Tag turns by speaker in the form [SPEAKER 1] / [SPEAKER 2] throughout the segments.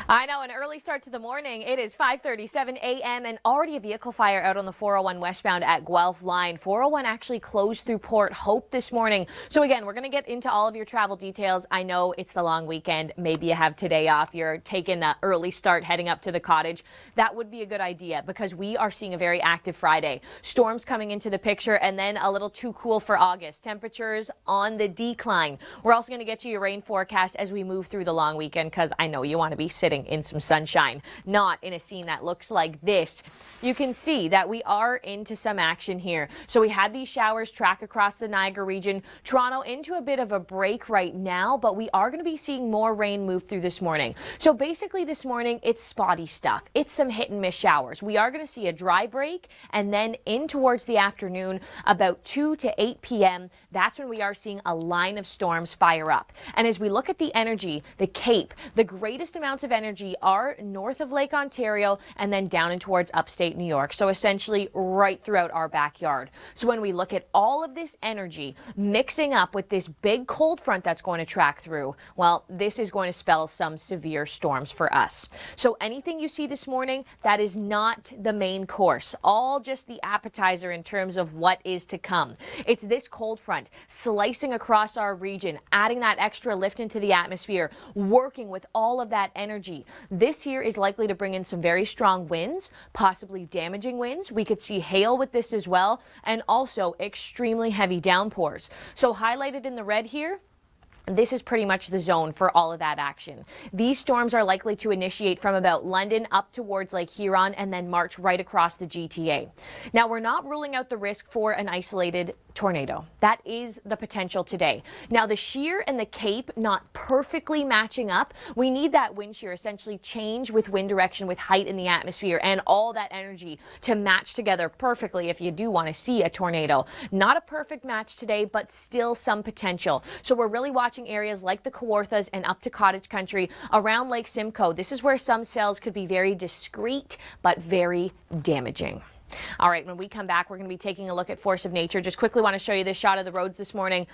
[SPEAKER 1] I know, an early start to the morning. It is 5:37 a.m. and already a vehicle fire out on the 401 westbound at Guelph line. 401 actually closed through Port Hope this morning. So again, we're going to get into all of your travel details. I know it's the long weekend. Maybe you have today off. You're taking an early start heading up to the cottage. That would be a good idea because we are seeing a very active Friday. Storms coming into the picture and then a little too cool for August. Temperatures on the decline. We're also going to get you your rain forecast as we move through the long weekend because I know you want to be sitting in some sunshine, not in a scene that looks like this. You can see that we are into some action here. So we had these showers track across the Niagara region. Toronto into a bit of a break right now, but we are going to be seeing more rain move through this morning. So basically this morning, it's spotty stuff. It's some hit and miss showers. We are going to see a dry break and then in towards the afternoon, about 2 to 8 p.m., that's when we are seeing a line of storms fire up. And as we look at the energy, the Cape, the greatest amounts of energy are north of Lake Ontario and then down and towards upstate New York. So essentially right throughout our backyard. So when we look at all of this energy mixing up with this big cold front that's going to track through, well, this is going to spell some severe storms for us. So anything you see this morning, that is not the main course, all just the appetizer in terms of what is to come. It's this cold front slicing across our region, adding that extra lift into the atmosphere, working with all of that energy. This here is likely to bring in some very strong winds, possibly damaging winds. We could see hail with this as well, and also extremely heavy downpours. So highlighted in the red here, this is pretty much the zone for all of that action. These storms are likely to initiate from about London up towards Lake Huron and then march right across the GTA. Now, we're not ruling out the risk for an isolated tornado. That is the potential today. Now, the shear and the Cape not perfectly matching up. We need that wind shear essentially change with wind direction, with height in the atmosphere, and all that energy to match together perfectly if you do want to see a tornado. Not a perfect match today, but still some potential. So we're really watching areas like the Kawarthas and up to Cottage Country around Lake Simcoe. This is where some cells could be very discreet, but very damaging. All right, when we come back, we're going to be taking a look at force of nature. Just quickly want to show you this shot of the roads this morning.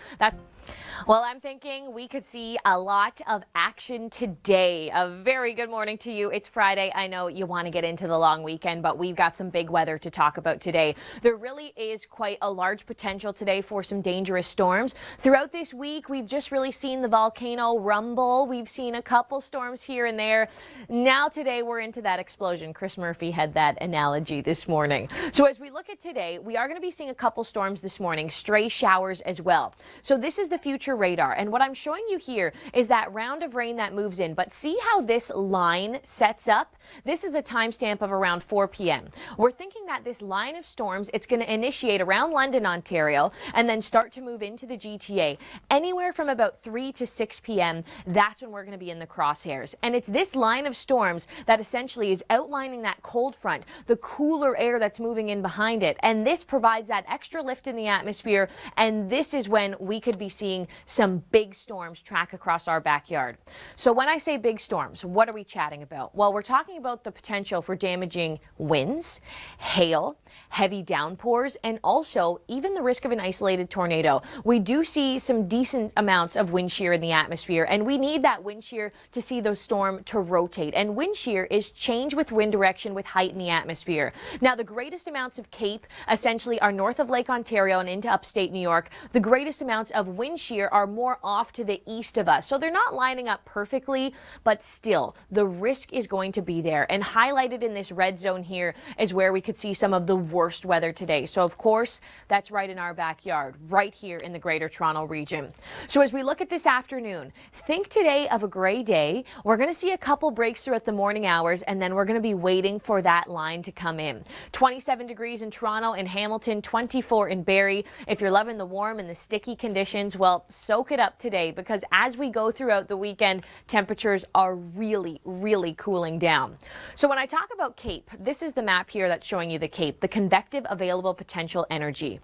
[SPEAKER 1] Well, I'm thinking we could see a lot of action today. A very good morning to you. It's Friday. I know you want to get into the long weekend, but we've got some big weather to talk about today. There really is quite a large potential today for some dangerous storms. Throughout this week, we've just really seen the volcano rumble. We've seen a couple storms here and there. Now today, we're into that explosion. Chris Murphy had that analogy this morning. So as we look at today, we are going to be seeing a couple storms this morning, stray showers as well. So this is the future radar, and what I'm showing you here is that round of rain that moves in, but see how this line sets up? This is a timestamp of around 4 p.m. We're thinking that this line of storms, it's going to initiate around London, Ontario, and then start to move into the GTA. Anywhere from about 3 to 6 p.m., that's when we're going to be in the crosshairs. And it's this line of storms that essentially is outlining that cold front, the cooler air that's moving in behind it. And this provides that extra lift in the atmosphere, and this is when we could be seeing some big storms track across our backyard. So when I say big storms, what are we chatting about? Well, we're talking about the potential for damaging winds, hail, heavy downpours, and also even the risk of an isolated tornado. We do see some decent amounts of wind shear in the atmosphere, and we need that wind shear to see the storm to rotate. And wind shear is change with wind direction with height in the atmosphere. Now, the greatest amounts of Cape essentially are north of Lake Ontario and into upstate New York. The greatest amounts of wind shear are more off to the east of us. So they're not lining up perfectly, but still, the risk is going to be there. And highlighted in this red zone here is where we could see some of the worst weather today. So of course, that's right in our backyard, right here in the Greater Toronto region. So as we look at this afternoon, think today of a gray day. We're going to see a couple breaks throughout the morning hours, and then we're going to be waiting for that line to come in. 27 degrees in Toronto and Hamilton, 24 in Barrie. If you're loving the warm and the sticky conditions, well, soak it up today, because as we go throughout the weekend, temperatures are really, really cooling down. So when I talk about Cape, this is the map here that's showing you the Cape, the convective available potential energy.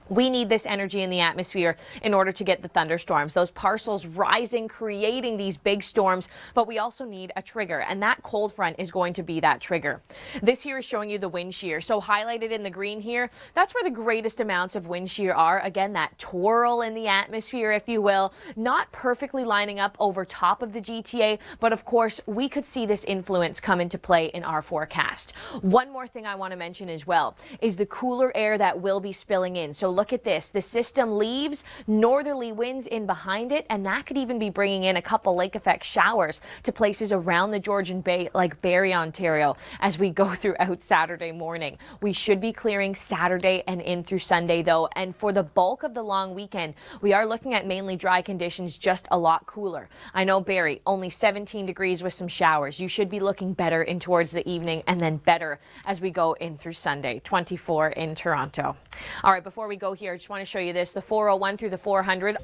[SPEAKER 1] We need this energy in the atmosphere in order to get the thunderstorms. Those parcels rising, creating these big storms, but we also need a trigger, and that cold front is going to be that trigger. This here is showing you the wind shear. So highlighted in the green here, that's where the greatest amounts of wind shear are. Again, that twirl in the atmosphere, if you will, not perfectly lining up over top of the GTA, but of course, we could see this influence come into play in our forecast. One more thing I want to mention as well is the cooler air that will be spilling in. So look at this. The system leaves, northerly winds in behind it, and that could even be bringing in a couple lake effect showers to places around the Georgian Bay like Barrie, Ontario, as we go throughout Saturday morning. We should be clearing Saturday and in through Sunday though, and for the bulk of the long weekend, we are looking at mainly dry conditions, just a lot cooler. I know Barrie, only 17 degrees with some showers. You should be looking better in towards the evening and then better as we go in through Sunday, 24 in Toronto. All right, before we go here, I just want to show you this, the 401 through the 400.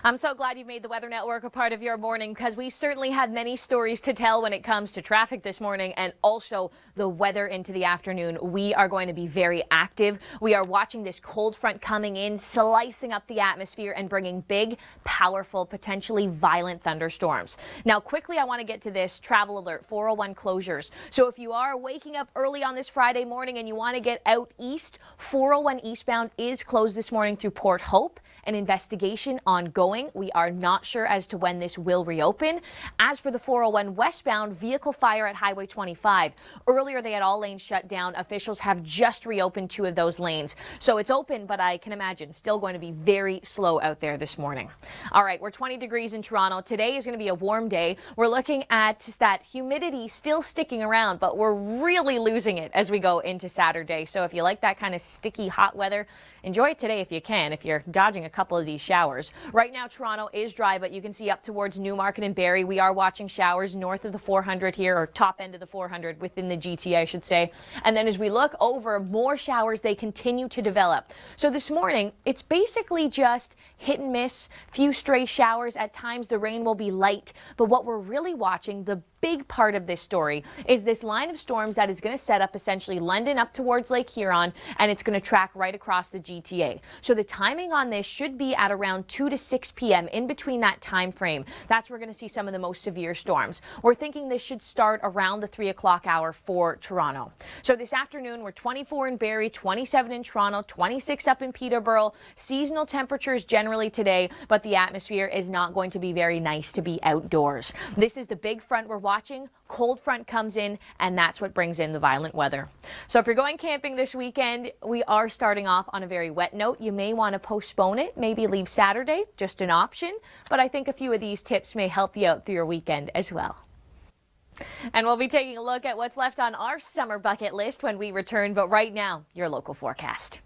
[SPEAKER 1] I'm so glad you've made the Weather Network a part of your morning, because we certainly had many stories to tell when it comes to traffic this morning and also the weather into the afternoon. We are going to be very active. We are watching this cold front coming in, slicing up the atmosphere and bringing big, powerful, potentially violent thunderstorms. Now, quickly, I want to get to this travel alert, 401 closures. So if you are waking up early on this Friday morning and you want to get out east, 401 eastbound is closed this morning through Port Hope. An investigation ongoing. We are not sure as to when this will reopen. As for the 401 westbound, vehicle fire at Highway 25. Earlier, they had all lanes shut down. Officials have just reopened 2 of those lanes. So it's open, but I can imagine still going to be very slow out there this morning. All right, we're 20 degrees in Toronto. Today is going to be a warm day. We're looking at that humidity still sticking around, but we're really losing it as we go into Saturday. So if you like that kind of sticky hot weather, enjoy it today if you can, if you're dodging a couple of these showers. Right now, Toronto is dry, but you can see up towards Newmarket and Barrie, we are watching showers north of the 400 here, or top end of the 400 within the GTA, I should say. And then as we look over, more showers, they continue to develop. So this morning, it's basically just hit and miss, few stray showers. At times, the rain will be light, but what we're really watching, the big part of this story, is this line of storms that is going to set up essentially London up towards Lake Huron, and it's going to track right across the GTA. So the timing on this should be at around 2 to 6 p.m. in between that time frame. That's where we're going to see some of the most severe storms. We're thinking this should start around the 3 o'clock hour for Toronto. So this afternoon, we're 24 in Barrie, 27 in Toronto, 26 up in Peterborough. Seasonal temperatures generally today, but the atmosphere is not going to be very nice to be outdoors. This is the big front we're watching. Cold front comes in, and that's what brings in the violent weather. So if you're going camping this weekend, we are starting off on a very wet note. You may want to postpone it, maybe leave Saturday, just an option, but I think a few of these tips may help you out through your weekend as well. And we'll be taking a look at what's left on our summer bucket list when we return, but right now, your local forecast.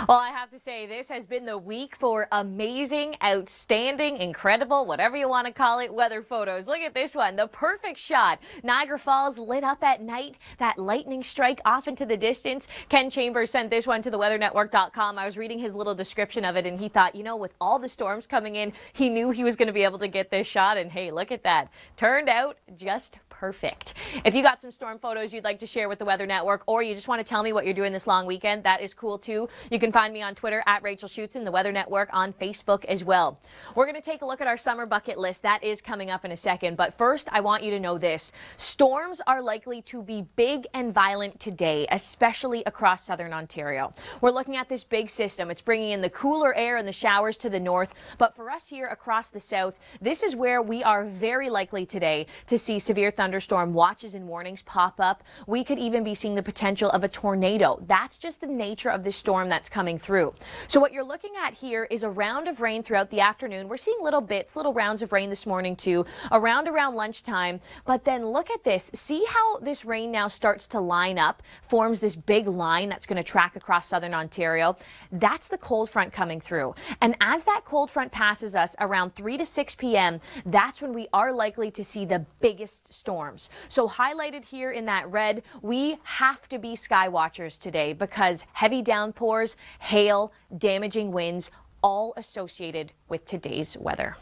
[SPEAKER 1] Well, I have to say, this has been the week for amazing, outstanding, incredible, whatever you want to call it, weather photos. Look at this one, the perfect shot. Niagara Falls lit up at night, that lightning strike off into the distance. Ken Chambers sent this one to theweathernetwork.com. I was reading his little description of it, and he thought, you know, with all the storms coming in, he knew he was going to be able to get this shot, and hey, look at that. Turned out just perfect. If you got some storm photos you'd like to share with the Weather Network, or you just want to tell me what you're doing this long weekend, that is cool too. You can find me on Twitter at Rachel Schoutsen, the Weather Network on Facebook as well. We're going to take a look at our summer bucket list. That is coming up in a second. But first, I want you to know this. Storms are likely to be big and violent today, especially across southern Ontario. We're looking at this big system. It's bringing in the cooler air and the showers to the north. But for us here across the south, this is where we are very likely today to see severe thunderstorm watches and warnings pop up. We could even be seeing the potential of a tornado. That's just the nature of this storm that's coming through. So what you're looking at here is a round of rain throughout the afternoon. We're seeing little bits, little rounds of rain this morning too, around lunchtime. But then look at this. See how this rain now starts to line up, forms this big line that's going to track across southern Ontario. That's the cold front coming through. And as that cold front passes us around 3 to 6 p.m., that's when we are likely to see the biggest storms. So highlighted here in that red, we have to be sky watchers today because heavy downpours, hail, damaging winds, all associated with today's weather.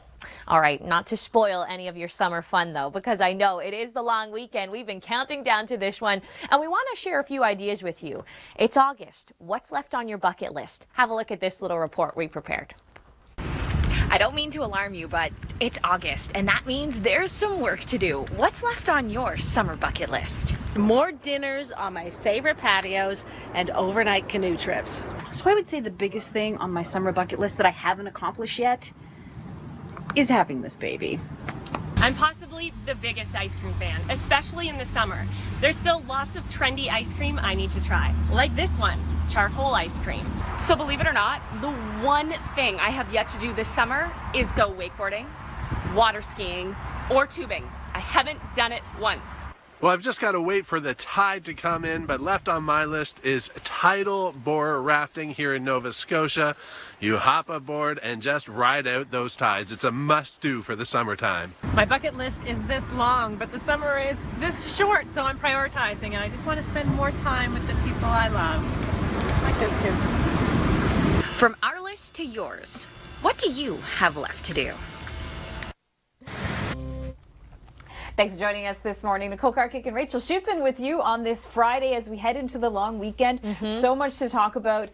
[SPEAKER 1] All right, not to spoil any of your summer fun though, because I know it is the long weekend. We've been counting down to this one, and we want to share a few ideas with you. It's August. What's left on your bucket list? Have a look at this little report we prepared. I don't mean to alarm you, but it's August, and that means there's some work to do. What's left on your summer bucket list?
[SPEAKER 2] More dinners on my favorite patios and overnight canoe trips.
[SPEAKER 3] So I would say the biggest thing on my summer bucket list that I haven't accomplished yet is having this baby.
[SPEAKER 4] I'm possibly the biggest ice cream fan, especially in the summer. There's still lots of trendy ice cream I need to try, like this one, charcoal ice cream.
[SPEAKER 5] So believe it or not, the one thing I have yet to do this summer is go wakeboarding, water skiing, or tubing. I haven't done it once.
[SPEAKER 6] Well, I've just got to wait for the tide to come in, but left on my list is tidal bore rafting here in Nova Scotia. You hop aboard and just ride out those tides. It's a must-do for the summertime.
[SPEAKER 4] My bucket list is this long, but the summer is this short, so I'm prioritizing, and I just want to spend more time with the people I love. Like this kid.
[SPEAKER 1] From our list to yours, what do you have left to do?
[SPEAKER 7] Thanks for joining us this morning. Nicole Karkic and Rachel Schoutsen with you on this Friday as we head into the long weekend. So much to talk about.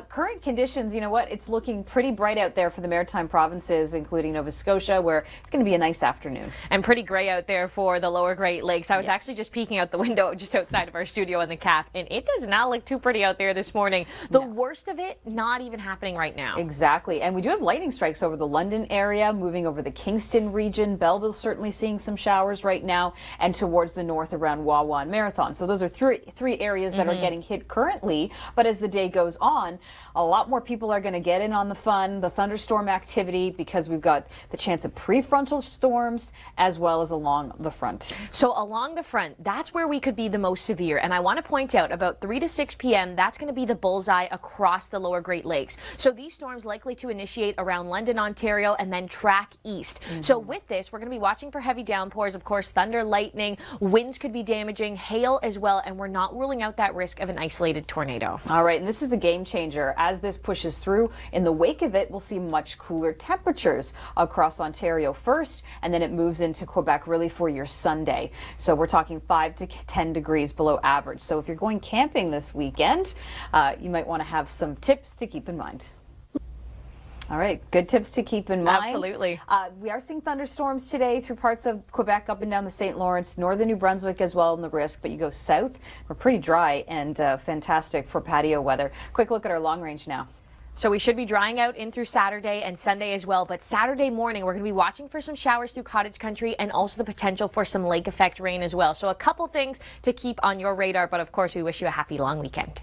[SPEAKER 7] Current conditions, you know what? It's looking pretty bright out there for the maritime provinces, including Nova Scotia, where it's going to be a nice afternoon.
[SPEAKER 1] And pretty gray out there for the lower Great Lakes. I was actually just peeking out the window just outside of our studio in the CAF, and it does not look too pretty out there this morning. The worst of it not even happening right now.
[SPEAKER 7] Exactly. And we do have lightning strikes over the London area, moving over the Kingston region. Belleville's certainly seeing some showers right now, and towards the north around Wawa and Marathon. So those are three areas that are getting hit currently. But as the day goes on, a lot more people are going to get in on the fun, the thunderstorm activity, because we've got the chance of prefrontal storms as well as along the front.
[SPEAKER 1] So along the front, that's where we could be the most severe. And I want to point out about 3 to 6 p.m., that's going to be the bullseye across the lower Great Lakes. So these storms likely to initiate around London, Ontario, and then track east. So with this, we're going to be watching for heavy downpours, of course, thunder, lightning, winds could be damaging, hail as well, and we're not ruling out that risk of an isolated tornado.
[SPEAKER 7] All right, and this is the game changer. As this pushes through, in the wake of it, we'll see much cooler temperatures across Ontario first, and then it moves into Quebec really for your Sunday. So we're talking 5 to 10 degrees below average. So if you're going camping this weekend, you might want to have some tips to keep in mind. All right, good tips to keep in mind.
[SPEAKER 1] Absolutely.
[SPEAKER 7] We are seeing thunderstorms today through parts of Quebec, up and down the St. Lawrence, northern New Brunswick as well in the risk, but you go south, we're pretty dry and fantastic for patio weather. Quick look at our long range now.
[SPEAKER 1] So we should be drying out in through Saturday and Sunday as well. But Saturday morning, we're going to be watching for some showers through cottage country and also the potential for some lake effect rain as well. So a couple things to keep on your radar. But of course, we wish you a happy long weekend.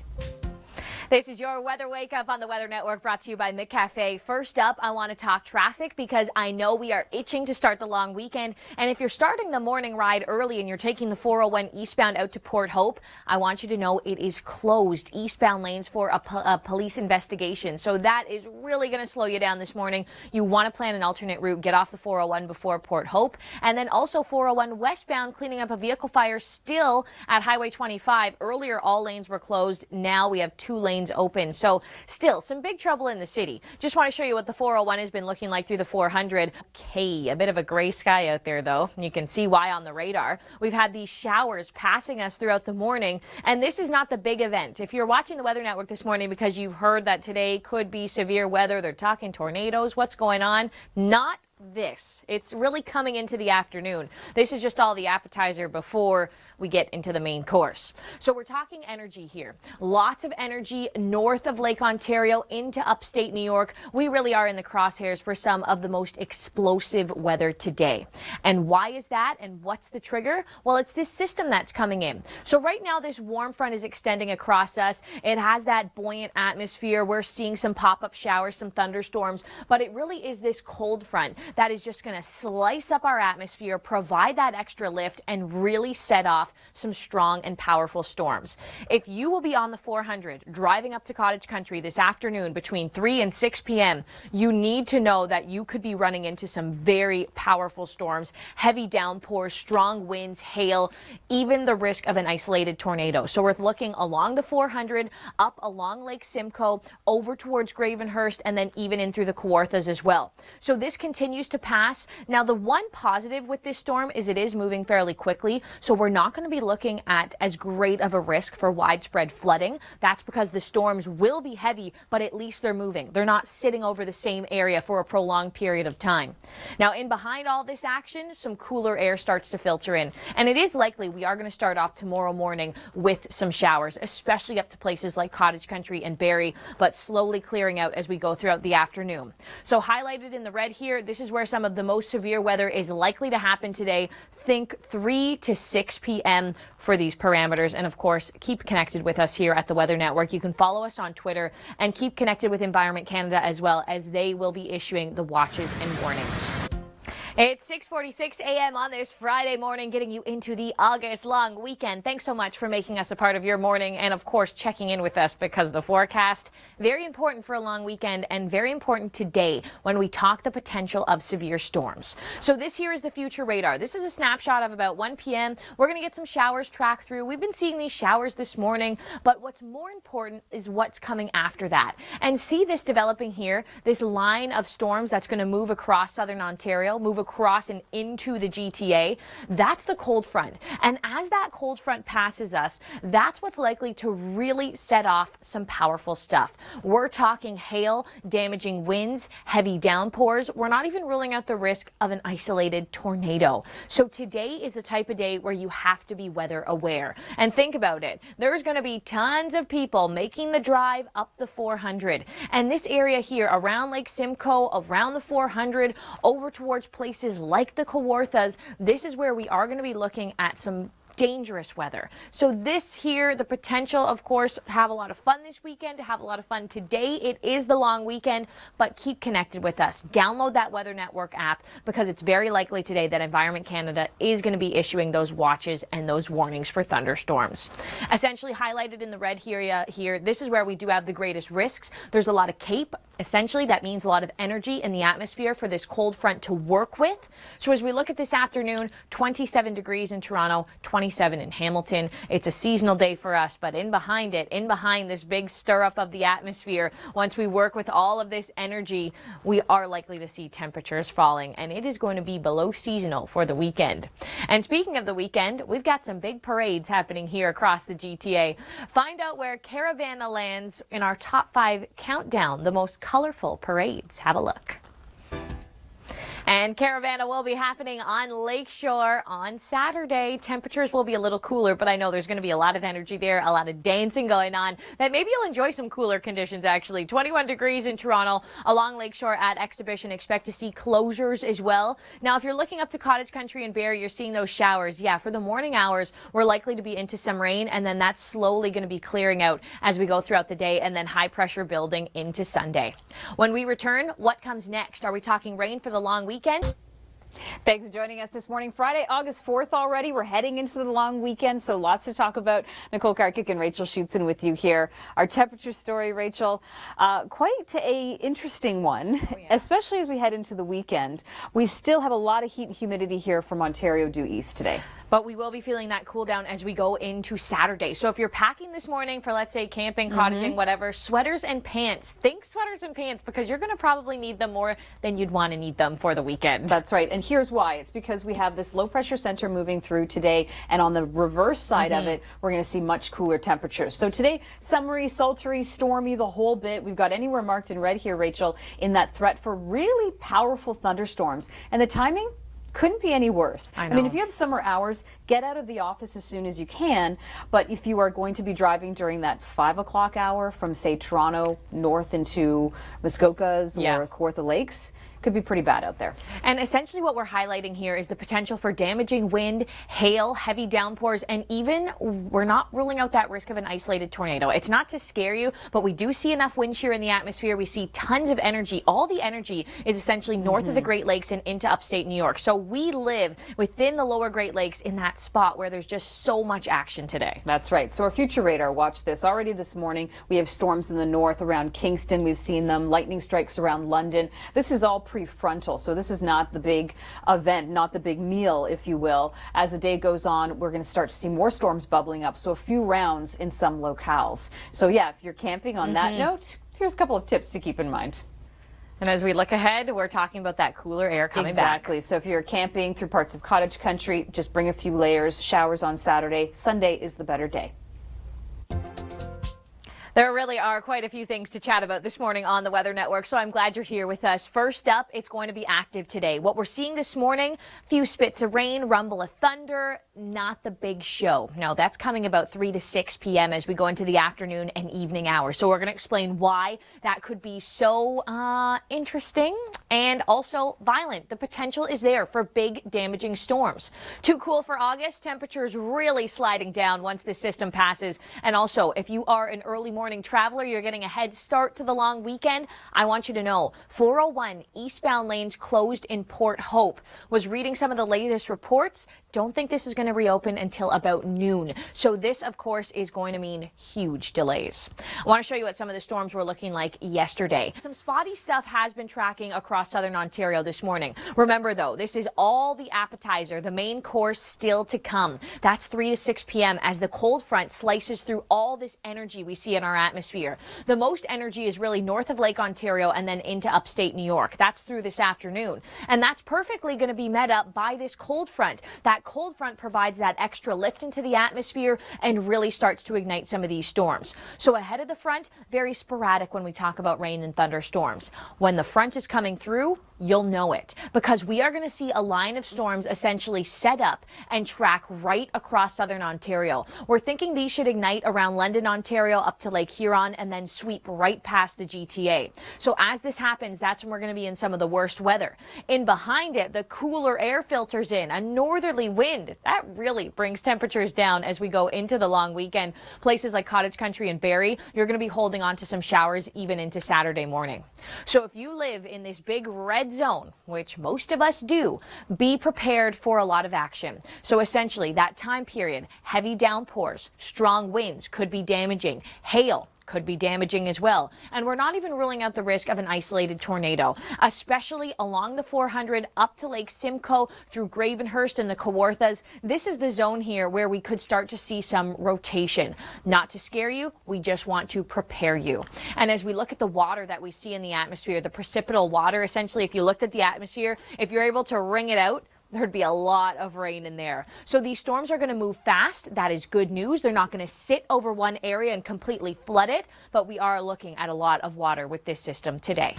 [SPEAKER 1] This is your Weather Wake Up on the Weather Network, brought to you by McCafe. First up, I want to talk traffic because I know we are itching to start the long weekend. And if you're starting the morning ride early and you're taking the 401 eastbound out to Port Hope, I want you to know it is closed eastbound lanes for a police investigation. So that is really going to slow you down this morning. You want to plan an alternate route. Get off the 401 before Port Hope. And then also 401 westbound, cleaning up a vehicle fire still at Highway 25. Earlier, all lanes were closed. Now we have 2 lanes open. So still some big trouble in the city. Just want to show you what the 401 has been looking like through the 400. Okay, a bit of a gray sky out there though. You can see why on the radar. We've had these showers passing us throughout the morning, and this is not the big event. If you're watching the Weather Network this morning because you've heard that today could be severe weather, they're talking tornadoes, what's going on? Not this. It's really coming into the afternoon. This is just all the appetizer before we get into the main course. So we're talking energy here. Lots of energy north of Lake Ontario into upstate New York. We really are in the crosshairs for some of the most explosive weather today. And why is that? And what's the trigger? Well, it's this system that's coming in. So right now this warm front is extending across us. It has that buoyant atmosphere. We're seeing some pop-up showers, some thunderstorms, but it really is this cold front that is just going to slice up our atmosphere, provide that extra lift, and really set off some strong and powerful storms. If you will be on the 400 driving up to cottage country this afternoon between 3 and 6 p.m., you need to know that you could be running into some very powerful storms, heavy downpours, strong winds, hail, even the risk of an isolated tornado. So we're looking along the 400, up along Lake Simcoe, over towards Gravenhurst, and then even in through the Kawarthas as well. So this continues continues to pass. Now, the one positive with this storm is it is moving fairly quickly, so we're not going to be looking at as great of a risk for widespread flooding. That's because the storms will be heavy, but at least they're moving. They're not sitting over the same area for a prolonged period of time. Now, in behind all this action, some cooler air starts to filter in, and it is likely we are going to start off tomorrow morning with some showers, especially up to places like Cottage Country and Barrie, but slowly clearing out as we go throughout the afternoon. So highlighted in the red here, this is where some of the most severe weather is likely to happen today. Think 3 to 6 p.m. for these parameters. And of course, keep connected with us here at the Weather Network. You can follow us on Twitter and keep connected with Environment Canada as well, as they will be issuing the watches and warnings. It's 6:46 a.m. on this Friday morning, getting you into the August long weekend. Thanks so much for making us a part of your morning and, of course, checking in with us, because the forecast, very important for a long weekend and very important today when we talk the potential of severe storms. So this here is the future radar. This is a snapshot of about 1 p.m. We're going to get some showers tracked through. We've been seeing these showers this morning, but what's more important is what's coming after that. And see this developing here, this line of storms that's going to move across southern Ontario, move across and into the GTA. That's the cold front. And as that cold front passes us, that's what's likely to really set off some powerful stuff. We're talking hail, damaging winds, heavy downpours. We're not even ruling out the risk of an isolated tornado. So today is the type of day where you have to be weather aware. And think about it. There's going to be tons of people making the drive up the 400. And this area here around Lake Simcoe, around the 400, over towards places like the Kawarthas, this is where we are going to be looking at some dangerous weather. So this here, the potential, of course, to have a lot of fun this weekend, to have a lot of fun today. It is the long weekend, but keep connected with us. Download that Weather Network app, because it's very likely today that Environment Canada is going to be issuing those watches and those warnings for thunderstorms. Essentially highlighted in the red here, this is where we do have the greatest risks. There's a lot of CAPE. Essentially, that means a lot of energy in the atmosphere for this cold front to work with. So as we look at this afternoon, 27 degrees in Toronto, 27 in Hamilton. It's a seasonal day for us, but in behind this big stir up of the atmosphere, once we work with all of this energy, we are likely to see temperatures falling, and it is going to be below seasonal for the weekend. And speaking of the weekend, we've got some big parades happening here across the GTA. Find out where Caravana lands in our top 5 countdown, the most colorful parades. Have a look. And Caravana will be happening on Lakeshore on Saturday. Temperatures will be a little cooler, but I know there's going to be a lot of energy there, a lot of dancing going on, that maybe you'll enjoy some cooler conditions, actually. 21 degrees in Toronto along Lakeshore at Exhibition. Expect to see closures as well. Now, if you're looking up to Cottage Country and Barrie, you're seeing those showers. Yeah, for the morning hours, we're likely to be into some rain, and then that's slowly going to be clearing out as we go throughout the day, and then high pressure building into Sunday. When we return, what comes next? Are we talking rain for the long weekend?
[SPEAKER 7] Thanks for joining us this morning. Friday, August 4th already. We're heading into the long weekend, so lots to talk about. Nicole Karkic and Rachel Schoutsen with you here. Our temperature story, Rachel, quite a interesting one, especially as we head into the weekend. We still have a lot of heat and humidity here from Ontario due east today.
[SPEAKER 1] But we will be feeling that cool down as we go into Saturday. So if you're packing this morning for, let's say, camping, cottaging, whatever, sweaters and pants. Think sweaters and pants, because you're going to probably need them more than you'd want to need them for the weekend.
[SPEAKER 7] That's right. And here's why. It's because we have this low pressure center moving through today. And on the reverse side of it, we're going to see much cooler temperatures. So today, summery, sultry, stormy, the whole bit. We've got anywhere marked in red here, Rachel, in that threat for really powerful thunderstorms. And the timing couldn't be any worse.
[SPEAKER 1] I
[SPEAKER 7] mean, if you have summer hours, get out of the office as soon as you can. But if you are going to be driving during that 5 o'clock hour from, say, Toronto north into Muskokas or Kawartha Lakes, could be pretty bad out there.
[SPEAKER 1] And essentially what we're highlighting here is the potential for damaging wind, hail, heavy downpours, and even we're not ruling out that risk of an isolated tornado. It's not to scare you, but we do see enough wind shear in the atmosphere. We see tons of energy. All the energy is essentially north of the Great Lakes and into upstate New York. So we live within the lower Great Lakes in that spot where there's just so much action today.
[SPEAKER 7] That's right. So our future radar, watch this. Already this morning, we have storms in the north around Kingston. We've seen them. Lightning strikes around London. This is all prefrontal, so this is not the big event, not the big meal, if you will. As the day goes on, we're going to start to see more storms bubbling up, so a few rounds in some locales. So yeah, if you're camping on that note, here's a couple of tips to keep in mind.
[SPEAKER 1] And as we look ahead, we're talking about that cooler air coming back.
[SPEAKER 7] Exactly. So if you're camping through parts of cottage country, just bring a few layers. Showers on Saturday. Sunday is the better day.
[SPEAKER 1] There really are quite a few things to chat about this morning on the Weather Network, so I'm glad you're here with us. First up, it's going to be active today. What we're seeing this morning, a few spits of rain, rumble of thunder, not the big show. No, that's coming about 3 to 6 p.m. as we go into the afternoon and evening hours. So we're going to explain why that could be so interesting and also violent. The potential is there for big damaging storms. Too cool for August. Temperatures really sliding down once this system passes. And also, if you are an early morning traveler, you're getting a head start to the long weekend. I want you to know 401 eastbound lanes closed in Port Hope. Was reading some of the latest reports. Don't think this is going to reopen until about noon. So this, of course, is going to mean huge delays. I want to show you what some of the storms were looking like yesterday. Some spotty stuff has been tracking across southern Ontario this morning. Remember, though, this is all the appetizer, the main course still to come. That's 3 to 6 p.m. as the cold front slices through all this energy we see in our atmosphere. The most energy is really north of Lake Ontario and then into upstate New York. That's through this afternoon. And that's perfectly going to be met up by this cold front. That cold front provides that extra lift into the atmosphere and really starts to ignite some of these storms. So ahead of the front, very sporadic when we talk about rain and thunderstorms. When the front is coming through, you'll know it because we are going to see a line of storms essentially set up and track right across southern Ontario. We're thinking these should ignite around London, Ontario up to Lake Huron and then sweep right past the GTA. So as this happens, that's when we're going to be in some of the worst weather. In behind it, the cooler air filters in, a northerly wind. That really brings temperatures down as we go into the long weekend. Places like Cottage Country and Barrie, you're going to be holding on to some showers even into Saturday morning. So if you live in this big red zone, which most of us do, be prepared for a lot of action. So essentially that time period, heavy downpours, strong winds could be damaging, hail could be damaging as well. And we're not even ruling out the risk of an isolated tornado, especially along the 400 up to Lake Simcoe through Gravenhurst and the Kawarthas. This is the zone here where we could start to see some rotation. Not to scare you, we just want to prepare you. And as we look at the water that we see in the atmosphere, the precipitable water, essentially, if you looked at the atmosphere, if you're able to wring it out, there'd be a lot of rain in there. So these storms are going to move fast. That is good news. They're not going to sit over one area and completely flood it, but we are looking at a lot of water with this system today.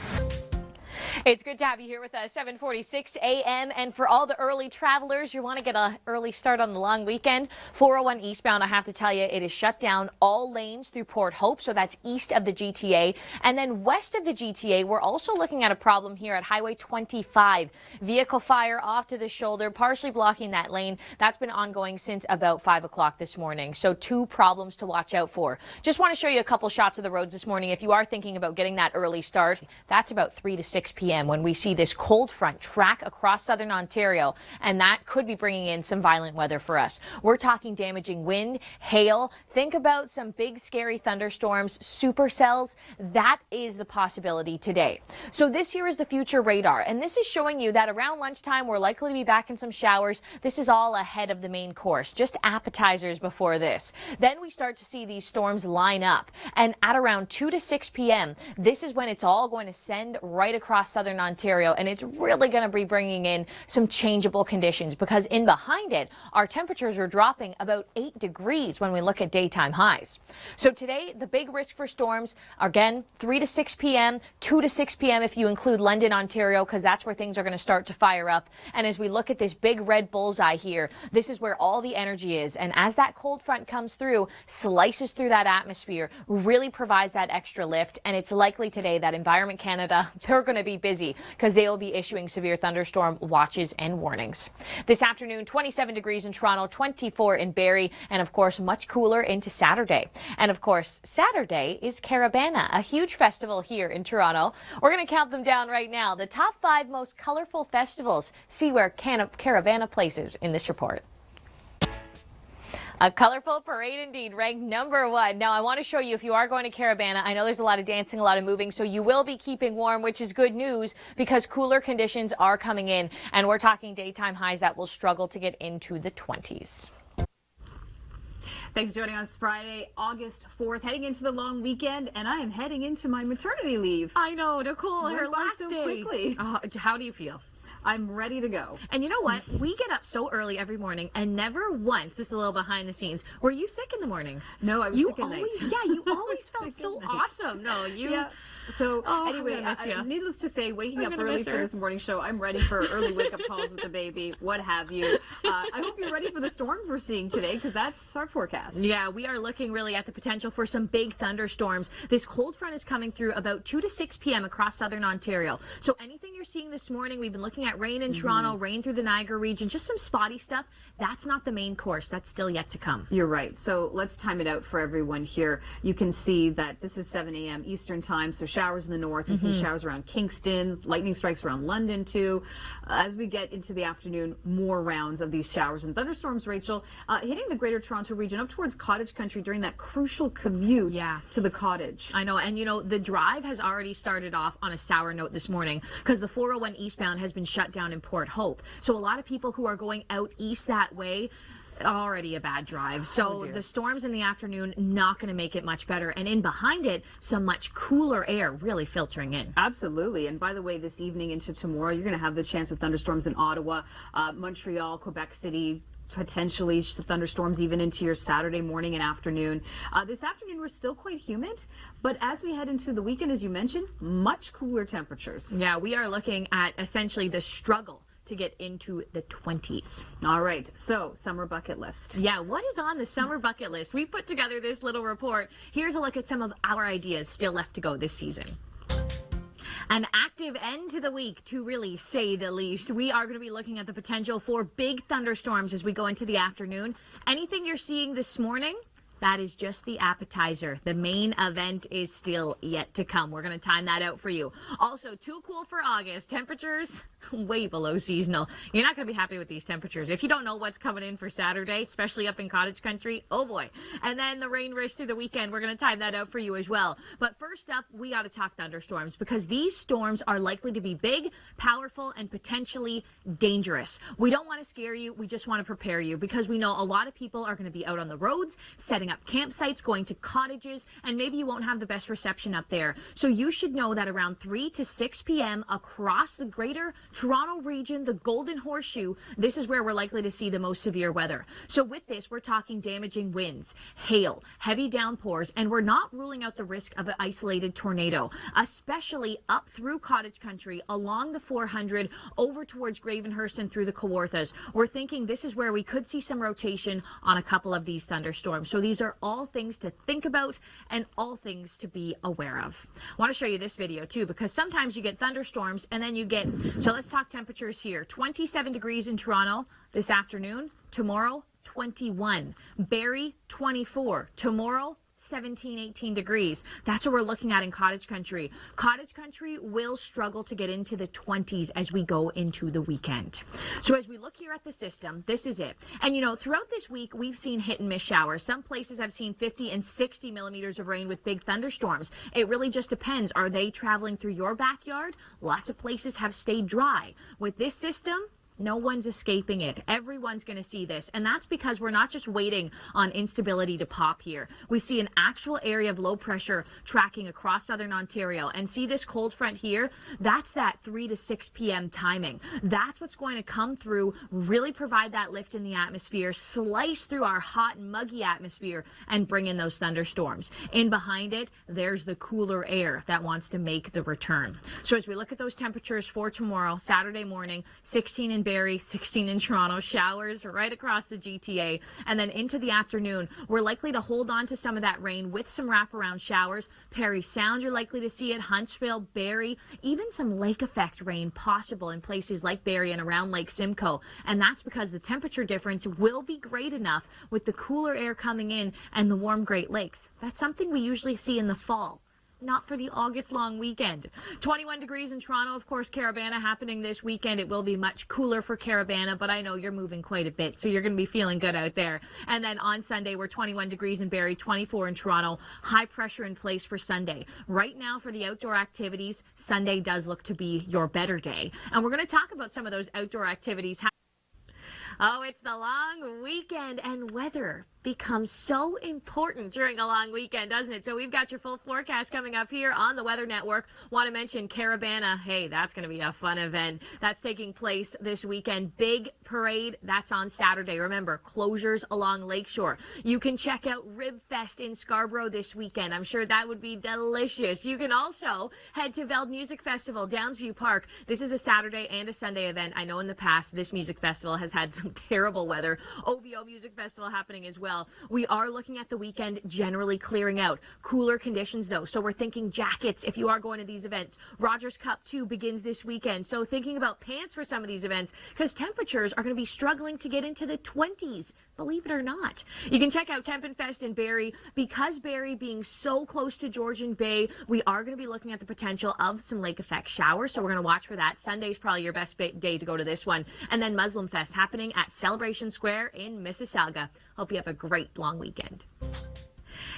[SPEAKER 1] It's good to have you here with us, 7:46 a.m. And for all the early travelers, you want to get an early start on the long weekend. 401 eastbound, I have to tell you, it is shut down all lanes through Port Hope. So that's east of the GTA. And then west of the GTA, we're also looking at a problem here at Highway 25. Vehicle fire off to the shoulder, partially blocking that lane. That's been ongoing since about 5 o'clock this morning. So 2 problems to watch out for. Just want to show you a couple shots of the roads this morning. If you are thinking about getting that early start, that's about 3 to 6 p.m. when we see this cold front track across southern Ontario, and that could be bringing in some violent weather for us. We're talking damaging wind, hail. Think about some big scary thunderstorms, supercells. That is the possibility today. So this here is the future radar, and this is showing you that around lunchtime we're likely to be back in some showers. This is all ahead of the main course, just appetizers before this. Then we start to see these storms line up, and at around 2 to 6 p.m. this is when it's all going to send right across southern Ontario, and it's really going to be bringing in some changeable conditions because in behind it, our temperatures are dropping about 8 degrees when we look at daytime highs. So today, the big risk for storms, again, 3 to 6 p.m., 2 to 6 p.m. if you include London, Ontario, because that's where things are going to start to fire up. And as we look at this big red bullseye here, this is where all the energy is. And as that cold front comes through, slices through that atmosphere, really provides that extra lift. And it's likely today that Environment Canada, they're going to be busy because they will be issuing severe thunderstorm watches and warnings. This afternoon, 27 degrees in Toronto, 24 in Barrie, and of course, much cooler into Saturday. And of course, Saturday is Caravana, a huge festival here in Toronto. We're going to count them down right now. The top 5 most colorful festivals. See where Caravana places in this report. A colorful parade indeed, ranked number 1. Now, I want to show you if you are going to Caravana, I know there's a lot of dancing, a lot of moving, so you will be keeping warm, which is good news because cooler conditions are coming in, and we're talking daytime highs that will struggle to get into the 20s.
[SPEAKER 7] Thanks for joining us Friday, August 4th, heading into the long weekend, and I am heading into my maternity leave.
[SPEAKER 1] I know, Nicole,
[SPEAKER 7] Went
[SPEAKER 1] her
[SPEAKER 7] by
[SPEAKER 1] last
[SPEAKER 7] so
[SPEAKER 1] day.
[SPEAKER 7] quickly.
[SPEAKER 1] How do you feel?
[SPEAKER 7] I'm ready to go.
[SPEAKER 1] And you know what? We get up so early every morning, and never once, this is a little behind the scenes, were you sick in the mornings?
[SPEAKER 7] No, I was sick at night.
[SPEAKER 1] You always felt
[SPEAKER 7] Sick
[SPEAKER 1] so
[SPEAKER 7] at night.
[SPEAKER 1] awesome. No, you.
[SPEAKER 7] Yeah. So
[SPEAKER 1] I'm
[SPEAKER 7] anyway,
[SPEAKER 1] gonna miss ya.
[SPEAKER 7] needless to say, waking
[SPEAKER 1] I'm
[SPEAKER 7] up
[SPEAKER 1] gonna
[SPEAKER 7] early
[SPEAKER 1] miss
[SPEAKER 7] for
[SPEAKER 1] her.
[SPEAKER 7] this morning show, I'm ready for early wake-up calls with the baby, what have you. I hope you're ready for the storms we're seeing today, because that's our forecast.
[SPEAKER 1] Yeah, we are looking really at the potential for some big thunderstorms. This cold front is coming through about 2 to 6 p.m. across southern Ontario. So anything you're seeing this morning, we've been looking at rain in Toronto, rain through the Niagara region, just some spotty stuff. That's not the main course. That's still yet to come.
[SPEAKER 7] You're right. So let's time it out for everyone here. You can see that this is 7 a.m. Eastern time, so showers in the north. We see showers around Kingston, lightning strikes around London too. As we get into the afternoon, more rounds of these showers and thunderstorms, Rachel, hitting the greater Toronto region up towards cottage country during that crucial commute to the cottage.
[SPEAKER 1] I know, and you know, the drive has already started off on a sour note this morning because the 401 eastbound has been shut down in Port Hope. So a lot of people who are going out east that way, already a bad drive. So the storms in the afternoon, not going to make it much better. And in behind it, some much cooler air really filtering in.
[SPEAKER 7] Absolutely. And by the way, this evening into tomorrow, you're going to have the chance of thunderstorms in Ottawa, Montreal, Quebec City, potentially thunderstorms even into your Saturday morning and afternoon. This afternoon, we're still quite humid, but as we head into the weekend, as you mentioned, much cooler temperatures.
[SPEAKER 1] Yeah, we are looking at essentially the struggle to get into the 20s.
[SPEAKER 7] All right, so summer bucket list.
[SPEAKER 1] Yeah, what is on the summer bucket list? We put together this little report. Here's a look at some of our ideas still left to go this season. An active end to the week, to really say the least. We are going to be looking at the potential for big thunderstorms as we go into the afternoon. Anything you're seeing this morning, that is just the appetizer. The main event is still yet to come. We're going to time that out for you. Also, too cool for August. Temperatures way below seasonal. You're not going to be happy with these temperatures. If you don't know what's coming in for Saturday, especially up in cottage country, oh boy. And then the rain risk through the weekend, we're going to time that out for you as well. But first up, we got to talk thunderstorms because these storms are likely to be big, powerful, and potentially dangerous. We don't want to scare you. We just want to prepare you because we know a lot of people are going to be out on the roads, setting up campsites, going to cottages, and maybe you won't have the best reception up there. So you should know that around 3 to 6 p.m. across the greater Toronto region, the Golden Horseshoe, this is where we're likely to see the most severe weather. So with this, we're talking damaging winds, hail, heavy downpours, and we're not ruling out the risk of an isolated tornado, especially up through cottage country, along the 400, over towards Gravenhurst and through the Kawarthas. We're thinking this is where we could see some rotation on a couple of these thunderstorms. So these are all things to think about and all things to be aware of. I want to show you this video too, because sometimes you get thunderstorms and then you get, so let's talk temperatures here. 27 degrees in Toronto this afternoon. Tomorrow, 21. Barrie, 24. Tomorrow, 17, 18 degrees. That's what we're looking at in cottage country. Cottage country will struggle to get into the 20s as we go into the weekend. So as we look here at the system, this is it. And you know, throughout this week, we've seen hit and miss showers. Some places have seen 50 and 60 millimeters of rain with big thunderstorms. It really just depends. Are they traveling through your backyard? Lots of places have stayed dry. With this system, no one's escaping it. Everyone's going to see this. And that's because we're not just waiting on instability to pop here. We see an actual area of low pressure tracking across southern Ontario. And see this cold front here? That's that 3 to 6 p.m. timing. That's what's going to come through, really provide that lift in the atmosphere, slice through our hot and muggy atmosphere, and bring in those thunderstorms. In behind it, there's the cooler air that wants to make the return. So as we look at those temperatures for tomorrow, Saturday morning, 16 in Barrie, 16 in Toronto, showers right across the GTA. And then into the afternoon, we're likely to hold on to some of that rain with some wraparound showers. Parry Sound, you're likely to see it. Huntsville, Barrie, even some lake effect rain possible in places like Barrie and around Lake Simcoe. And that's because the temperature difference will be great enough with the cooler air coming in and the warm Great Lakes. That's something we usually see in the fall. Not for the August long weekend. 21 degrees in Toronto, of course, Carabana happening this weekend. It will be much cooler for Carabana, but I know you're moving quite a bit, so you're going to be feeling good out there. And then on Sunday, we're 21 degrees in Barrie, 24 in Toronto. High pressure in place for Sunday. Right now for the outdoor activities, Sunday does look to be your better day. And we're going to talk about some of those outdoor activities. Oh, it's the long weekend and weather. becomes so important during a long weekend, doesn't it? So we've got your full forecast coming up here on the Weather Network. Want to mention Caravana. Hey, that's going to be a fun event. That's taking place this weekend. Big parade. That's on Saturday. Remember, closures along Lakeshore. You can check out Rib Fest in Scarborough this weekend. I'm sure that would be delicious. You can also head to Veld Music Festival, Downsview Park. This is a Saturday and a Sunday event. I know in the past this music festival has had some terrible weather. OVO Music Festival happening as well. We are looking at the weekend generally clearing out. Cooler conditions though, so we're thinking jackets if you are going to these events. Rogers Cup 2 begins this weekend, so thinking about pants for some of these events because temperatures are going to be struggling to get into the 20s, believe it or not. You can check out Kempenfest in Barrie. Because Barrie being so close to Georgian Bay, we are going to be looking at the potential of some lake effect showers, so we're going to watch for that. Sunday's probably your best day to go to this one. And then Muslim Fest happening at Celebration Square in Mississauga. Hope you have a great long weekend.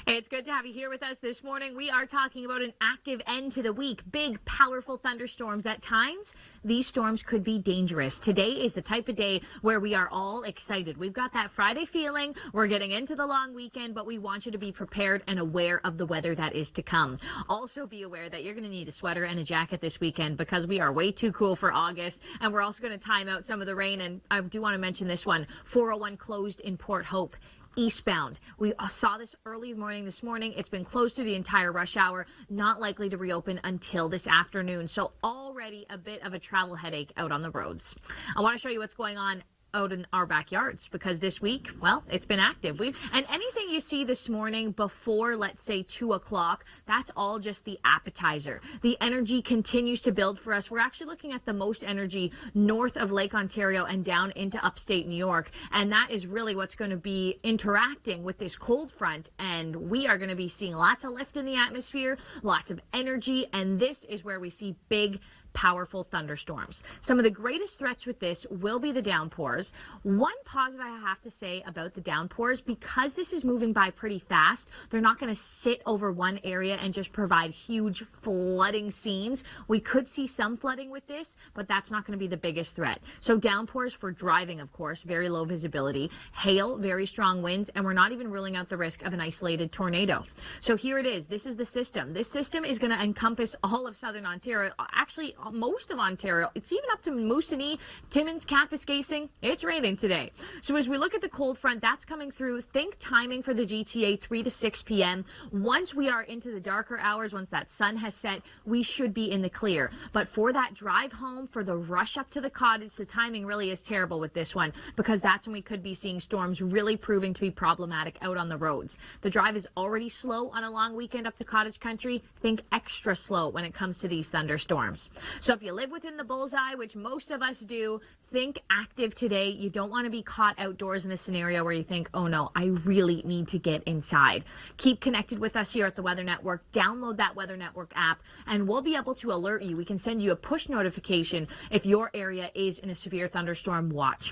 [SPEAKER 1] It's good to have you here with us this morning. We are talking about an active end to the week. Big, powerful thunderstorms. At times, these storms could be dangerous. Today is the type of day where we are all excited. We've got that Friday feeling. We're getting into the long weekend, but we want you to be prepared and aware of the weather that is to come. Also be aware that you're going to need a sweater and a jacket this weekend because we are way too cool for August, and we're also going to time out some of the rain. And I do want to mention this one. 401 closed in Port Hope. Eastbound. We saw this early morning this morning. It's been closed through the entire rush hour, not likely to reopen until this afternoon. So already a bit of a travel headache out on the roads. I want to show you what's going on out in our backyards because this week, well, it's been active. And anything you see this morning before, let's say 2 o'clock, that's all just the appetizer. The energy continues to build for us. We're actually looking at the most energy north of Lake Ontario and down into upstate New York. And that is really what's going to be interacting with this cold front. And we are going to be seeing lots of lift in the atmosphere, lots of energy. And this is where we see big, powerful thunderstorms. Some of the greatest threats with this will be the downpours. One positive I have to say about the downpours, because this is moving by pretty fast, they're not going to sit over one area and just provide huge flooding scenes. We could see some flooding with this, but that's not going to be the biggest threat. So downpours for driving, of course, very low visibility, hail, very strong winds, and we're not even ruling out the risk of an isolated tornado. So here it is. This is the system. This system is going to encompass all of southern Ontario, actually most of Ontario. It's even up to Moosonee, Timmins, Kapuskasing. It's raining today. So as we look at the cold front, that's coming through. Think timing for the GTA 3 to 6 p.m. Once we are into the darker hours, once that sun has set, we should be in the clear. But for that drive home, for the rush up to the cottage, the timing really is terrible with this one because that's when we could be seeing storms really proving to be problematic out on the roads. The drive is already slow on a long weekend up to cottage country. Think extra slow when it comes to these thunderstorms. So if you live within the bullseye, which most of us do, think active today. You don't want to be caught outdoors in a scenario where you think, oh no, I really need to get inside. Keep connected with us here at the Weather Network. Download that Weather Network app and we'll be able to alert you. We can send you a push notification if your area is in a severe thunderstorm watch.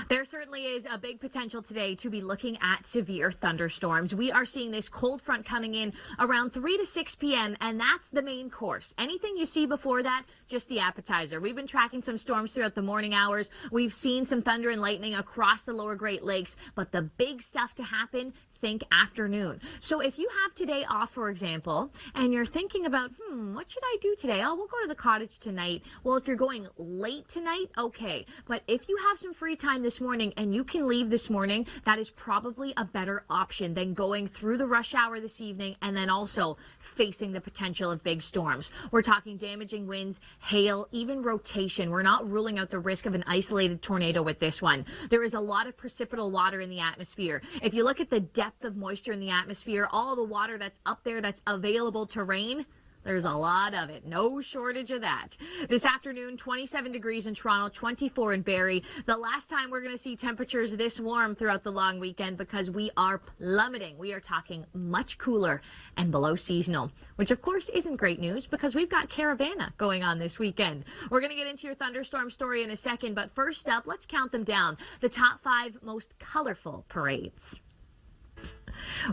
[SPEAKER 1] There certainly is a big potential today to be looking at severe thunderstorms. We are seeing this cold front coming in around 3 to 6 p.m. and that's the main course. Anything you see before that, just the appetizer. We've been tracking some storms throughout the morning hours. We've seen some thunder and lightning across the lower Great Lakes, but the big stuff to happen, think afternoon. So if you have today off, for example, and you're thinking about, what should I do today? Oh, we'll go to the cottage tonight. Well, if you're going late tonight, okay. But if you have some free time this morning and you can leave this morning, that is probably a better option than going through the rush hour this evening and then also facing the potential of big storms. We're talking damaging winds, hail, even rotation. We're not ruling out the risk of an isolated tornado with this one. There is a lot of precipitable water in the atmosphere. If you look at the depth of moisture in the atmosphere, all the water that's up there that's available to rain, there's a lot of it. No shortage of that. This afternoon, 27 degrees in Toronto, 24 in Barrie. The last time we're going to see temperatures this warm throughout the long weekend because we are plummeting. We are talking much cooler and below seasonal, which of course isn't great news because we've got Caravana going on this weekend. We're going to get into your thunderstorm story in a second, but first up, let's count them down. The top 5 most colorful parades.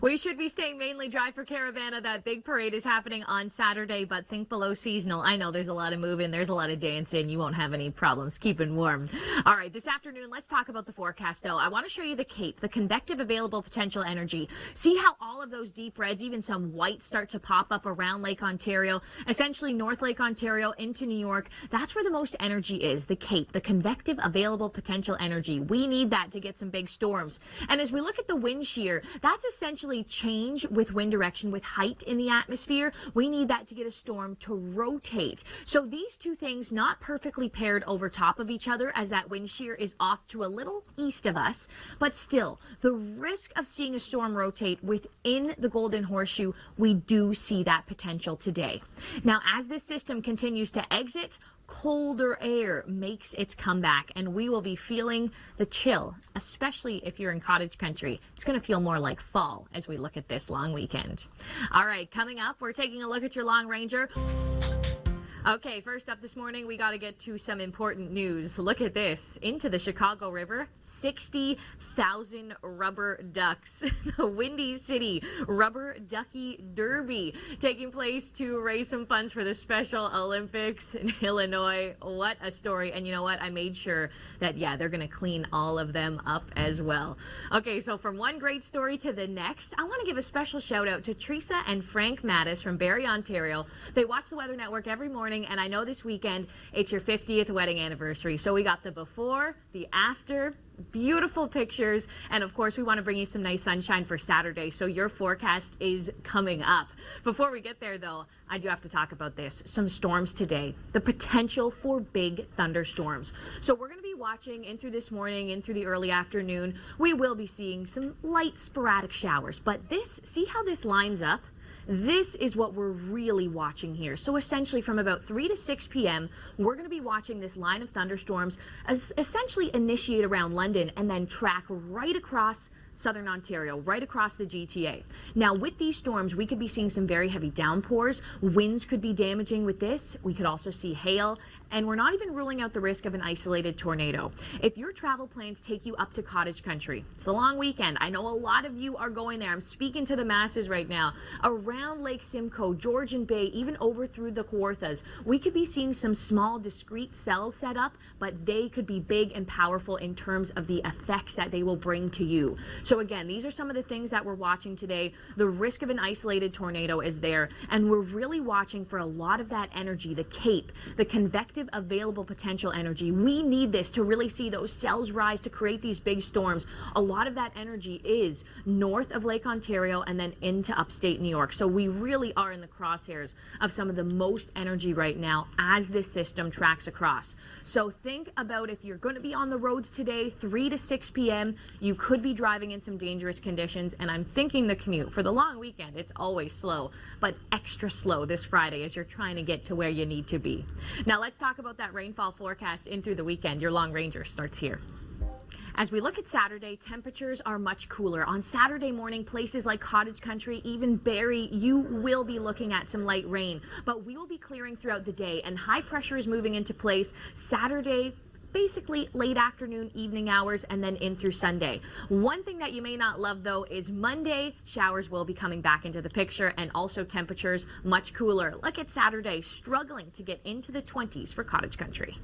[SPEAKER 1] We should be staying mainly dry for Caravana. That big parade is happening on Saturday, but think below seasonal. I know there's a lot of moving, there's a lot of dancing. You won't have any problems keeping warm. All right, this afternoon, let's talk about the forecast, though. I want to show you the CAPE, the convective available potential energy. See how all of those deep reds, even some whites, start to pop up around Lake Ontario, essentially North Lake Ontario into New York. That's where the most energy is, the CAPE, the convective available potential energy. We need that to get some big storms. And as we look at the wind shear, that's essentially change with wind direction, with height in the atmosphere. We need that to get a storm to rotate. So these two things not perfectly paired over top of each other, as that wind shear is off to a little east of us, but still the risk of seeing a storm rotate within the Golden Horseshoe, we do see that potential today. Now, as this system continues to exit, colder air makes its comeback, and we will be feeling the chill, especially if you're in cottage country. It's going to feel more like fall as we look at this long weekend. All right, coming up, we're taking a look at your Long Ranger. Okay, first up this morning, we got to get to some important news. Look at this. Into the Chicago River, 60,000 rubber ducks. The Windy City Rubber Ducky Derby taking place to raise some funds for the Special Olympics in Illinois. What a story. And you know what? I made sure that, yeah, they're going to clean all of them up as well. Okay, so from one great story to the next, I want to give a special shout out to Teresa and Frank Mattis from Barrie, Ontario. They watch the Weather Network every morning, and I know this weekend it's your 50th wedding anniversary. So we got the before, the after, beautiful pictures, and of course we want to bring you some nice sunshine for Saturday, so your forecast is coming up. Before we get there though, I do have to talk about this. Some storms today, the potential for big thunderstorms. So we're going to be watching in through this morning, in through the early afternoon. We will be seeing some light sporadic showers, but this, see how this lines up? This is what we're really watching here. So essentially from about 3 to 6 p.m., we're going to be watching this line of thunderstorms as essentially initiate around London and then track right across Southern Ontario, right across the GTA. Now, with these storms, we could be seeing some very heavy downpours. Winds could be damaging with this. We could also see hail, and we're not even ruling out the risk of an isolated tornado. If your travel plans take you up to cottage country, it's a long weekend. I know a lot of you are going there. I'm speaking to the masses right now. Around Lake Simcoe, Georgian Bay, even over through the Kawarthas, we could be seeing some small discrete cells set up, but they could be big and powerful in terms of the effects that they will bring to you. So again, these are some of the things that we're watching today. The risk of an isolated tornado is there, and we're really watching for a lot of that energy, the CAPE, the convective available potential energy. We need this to really see those cells rise to create these big storms. A lot of that energy is north of Lake Ontario and then into upstate New York. So we really are in the crosshairs of some of the most energy right now as this system tracks across. So think about if you're going to be on the roads today, 3 to 6 p.m., you could be driving in some dangerous conditions, and I'm thinking the commute for the long weekend, it's always slow, but extra slow this Friday as you're trying to get to where you need to be. Now let's talk about that rainfall forecast in through the weekend. Your Long Ranger starts here. As we look at Saturday, temperatures are much cooler. On Saturday morning, places like cottage country, even Barrie, you will be looking at some light rain, but we will be clearing throughout the day, and high pressure is moving into place Saturday, basically late afternoon, evening hours, and then in through Sunday. One thing that you may not love though is Monday, showers will be coming back into the picture, and also temperatures much cooler. Look at Saturday, struggling to get into the 20s for cottage country.